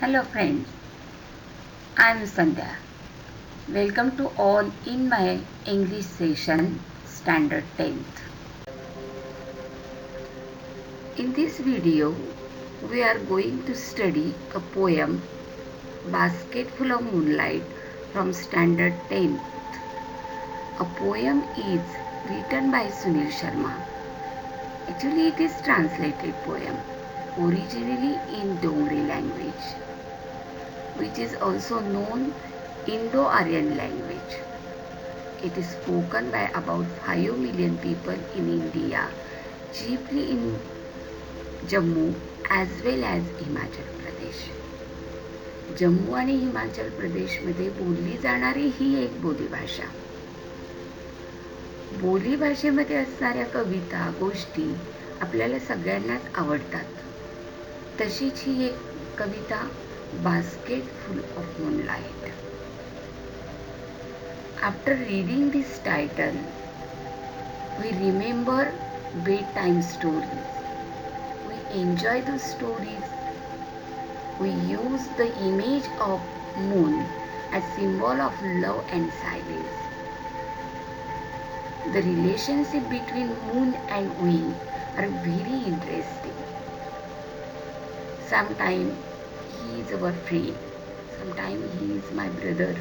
Hello friends, I am Sandhya. Welcome to all in my English session Standard 10th. In this video, we are going to study a poem Basketful of Moonlight from Standard 10th. A poem is written by Sunil Sharma. Actually, it is translated poem, originally in Dongri language, which is also known Indo-Aryan language. It is spoken by about 5 million people in India, chiefly in Jammu as well as Himachal Pradesh. Jammu आणि हिमाचल प्रदेशमध्ये बोलली जाणारी ही एक बोलीभाषा. बोलीभाषेमध्ये असणाऱ्या कविता, गोष्टी आपल्याला सगळ्यांनाच आवडतात. तशीच ही एक कविता Basketful of Moonlight. After reading this title, we remember bedtime stories. We enjoy those stories. We use the image of moon as symbol of love and silence. The relationship between moon and we are very interesting. Sometimes he is our friend, sometimes he is my brother,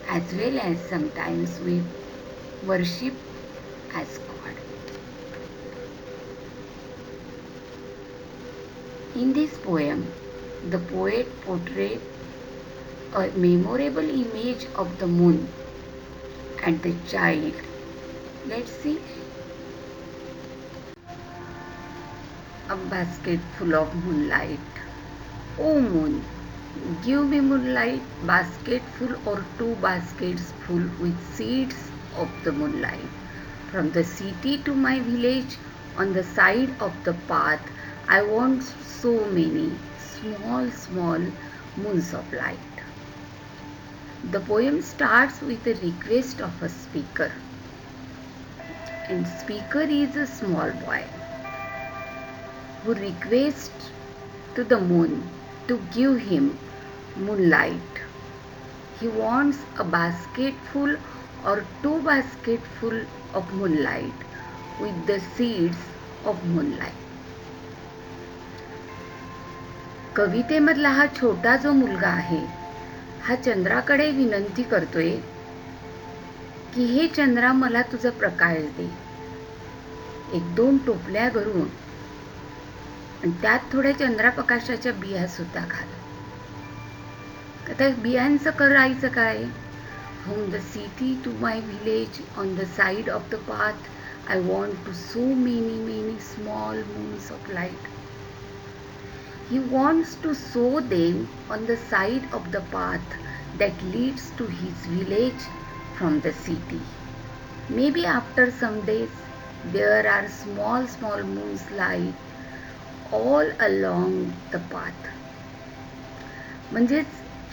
as well as sometimes we worship as God. In this poem, the poet portrayed a memorable image of the moon and the child. Let's see. A basket full of moonlight. O moon, give me moonlight, basket full or 2 baskets full with seeds of the moonlight. From the city to my village, on the side of the path, I want so many small moons of light. The poem starts with a request of a speaker. And speaker is a small boy who requests to the moon to give him moonlight. He wants a basketful or 2 basketful of moonlight with the seeds of moonlight. कवितेमधला हा छोटा जो मुलगा आहे हा चंद्राकडे विनंती करतोय की हे चंद्रा मला तुझा प्रकाश दे. 1-2 टोपल्या भरून आणि त्यात थोड्या चंद्रप्रकाशाच्या बिया सुद्धा घाल. आता बियांचं करायचं काय? From the city to my village, on the side of the path, I want to so many small moons of light. He wants to sow them on the side of the path that leads to his village from the city. Maybe after some days, there are small moons light all along the path. म्हणजेच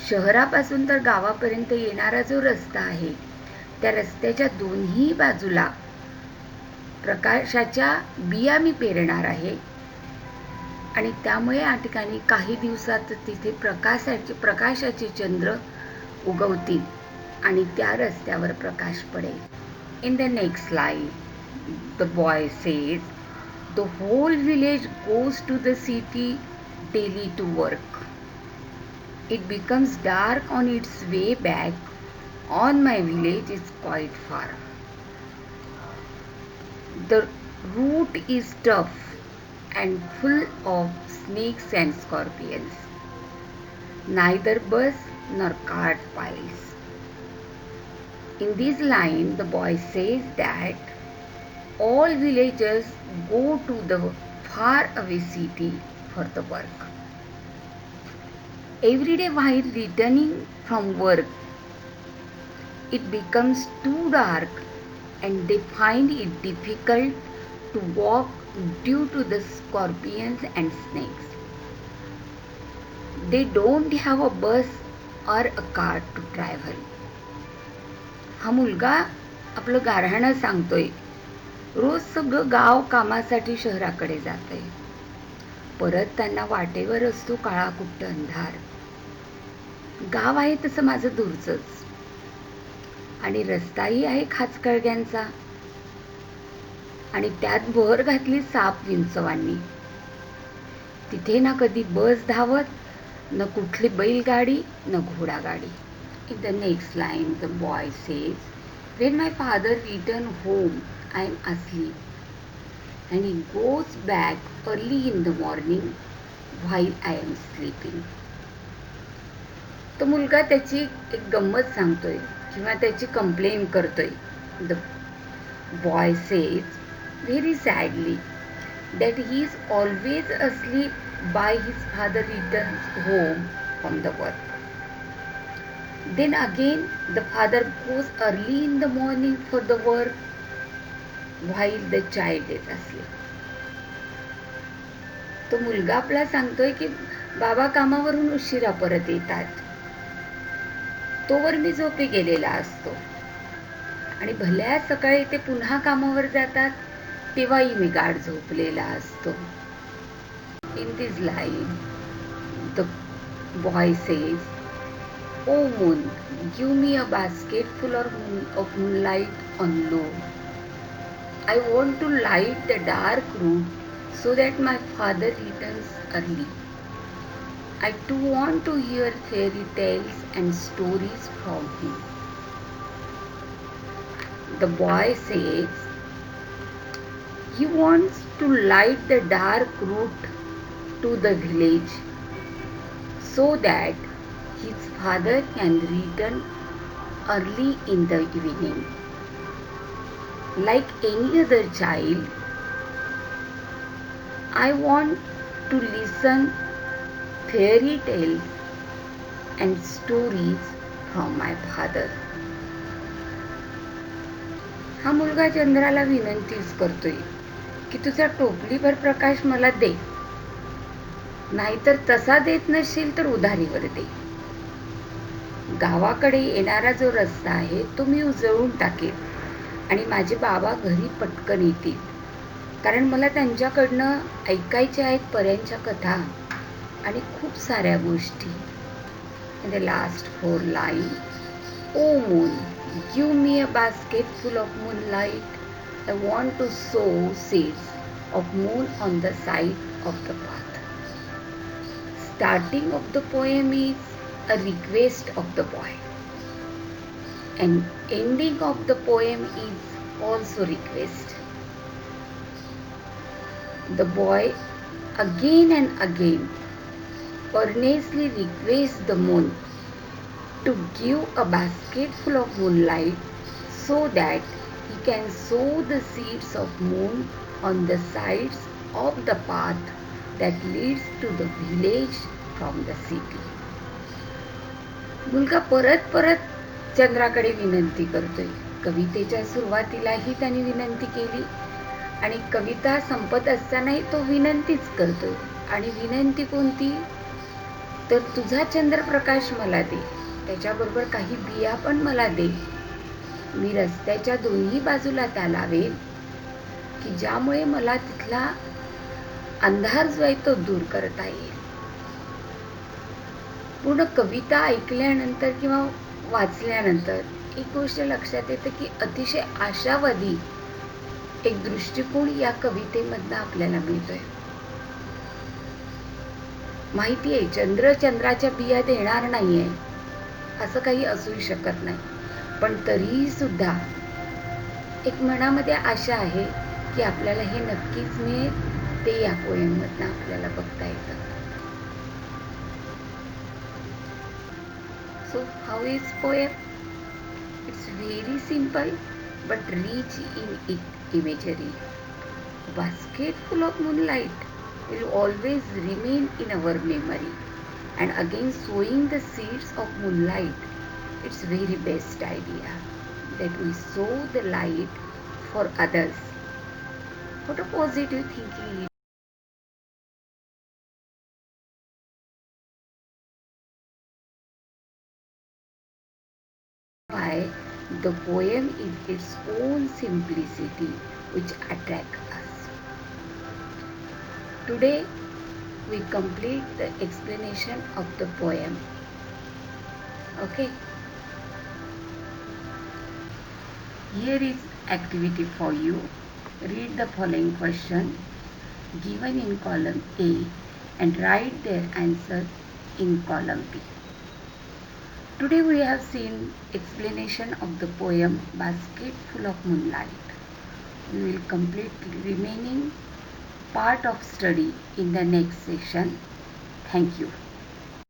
शहरापासून तर गावापर्यंत येणारा जो रस्ता आहे त्या रस्त्याच्या दोन्ही बाजूला प्रकाशाच्या बिया मी पेरणार आहे आणि त्यामुळे या ठिकाणी काही दिवसात तिथे प्रकाशाचे चंद्र उगवतील आणि त्या रस्त्यावर प्रकाश पडेल. In the next slide, the boy says, the whole village goes to the city daily to work. It becomes dark on its way back. On my village is quite far. The route is tough and full of snakes and scorpions. Neither bus nor cart piles. In this line, the boy says that all villagers go to the far away city for the work. Every day while returning from work, it becomes too dark and they find it difficult to walk due to the scorpions and snakes. They don't have a bus or a car to travel. हा मुलगा आपलं गाऱ्हाणं सांगतोय. रोज सगळं गाव कामासाठी शहराकडे जाते. परत त्यांना वाटेवर असतो काळाकुट्ट अंधार. गाव आहे तसं माझं दूरचंच, आणि रस्ताही आहे खाचकळग्यांचा, आणि त्यात भर घातली साप विंचवांनी. तिथे ना कधी बस धावत, न कुठली बैलगाडी, न घोडागाडी. In the next line, the boy says, when my father returned home, I am asleep, and he goes back early in the morning while I am sleeping. तो मुलगा त्याची एक गंमत सांगतोय किंवा त्याची कंप्लेन करतोय. The boy says very sadly that he is always asleep by his father returns home from the work. Then again the father goes early in the morning for the work while the child is asleep. तो मुलगा आपला सांगतोय की बाबा कामावरून उशिरा परत येतात, तोवर मी झोपी गेलेला असतो, आणि भल्या सकाळी ते पुन्हा कामावर जातात तेव्हाही मी गाढ झोपलेला असतो. In this line, the boy says, "Oh moon, give me a basket full of moonlight on low. I want to light the dark room so that my father returns early. I too want to hear fairy tales and stories from him." The boy says he wants to light the dark route to the village so that his father can return early in the evening. Like any other child, I want to listen fairy tales and stories from my father. हा मुलगा चंद्राला विनंतीच करतोय की तुझा टोपलीभर प्रकाश मला दे, नाहीतर तसा देत नसेल तर उधारीवर दे. गावाकडे येणारा जो रस्ता आहे तो मी उजळून टाकेन, आणि माझे बाबा घरी पटकन येतील, कारण मला त्यांच्याकडनं ऐकायच्या आहेत पऱ्यांच्या कथा आणि खूप साऱ्या गोष्टी. And the last 4 lines, "Oh moon, give me a basket full of moonlight. I want to sow seeds of moon on the side of the path." Starting of the poem is a request of the boy, and ending of the poem is also request. The boy again and again earnestly requests the moon to give a basket full of moonlight so that he can sow the seeds of moon on the sides of the path that leads to the village from the city. मुलगा परत परत चंद्राकडे विनंती करतोय. कवितेच्या सुरुवातीलाही त्याने विनंती केली, आणि कविता संपत असतानाही तो विनंतीच करतोय. आणि विनंती कोणती? तर तुझा चंद्रप्रकाश मला दे, त्याच्याबरोबर काही बिया पण मला दे. मी रस्त्याच्या दोन्ही बाजूला त्या लावेल की ज्यामुळे मला तिथला अंधार जो आहे तो दूर करता येईल. पूर्ण कविता ऐकल्यानंतर किंवा वाचल्यानंतर एक गोष्ट लक्षात येते की अतिशय आशावादी एक दृष्टिकोन या कवितेमधनं आपल्याला मिळतोय. माहिती आहे चंद्र चंद्राच्या बिया देणार नाहीये, असं काही असूही शकत नाही, पण तरीही सुद्धा एक मनामध्ये आशा आहे की आपल्याला हे नक्कीच मिळेल. ते या पोएममधनं आपल्याला बघता येतं. So how is poem? It's very simple but rich in imagery. A basket full of moonlight will always remain in our memory, and again sowing the seeds of moonlight, it's very best idea that we sow the light for others. What a positive thinking. Why the poem is its own simplicity which attracts us. Today we complete the explanation of the poem. Okay. Here is activity for you. Read the following question given in column A and write their answers in column B. Today we have seen explanation of the poem Basket Full of Moonlight. We will complete the remaining part of study in the next session. Thank you.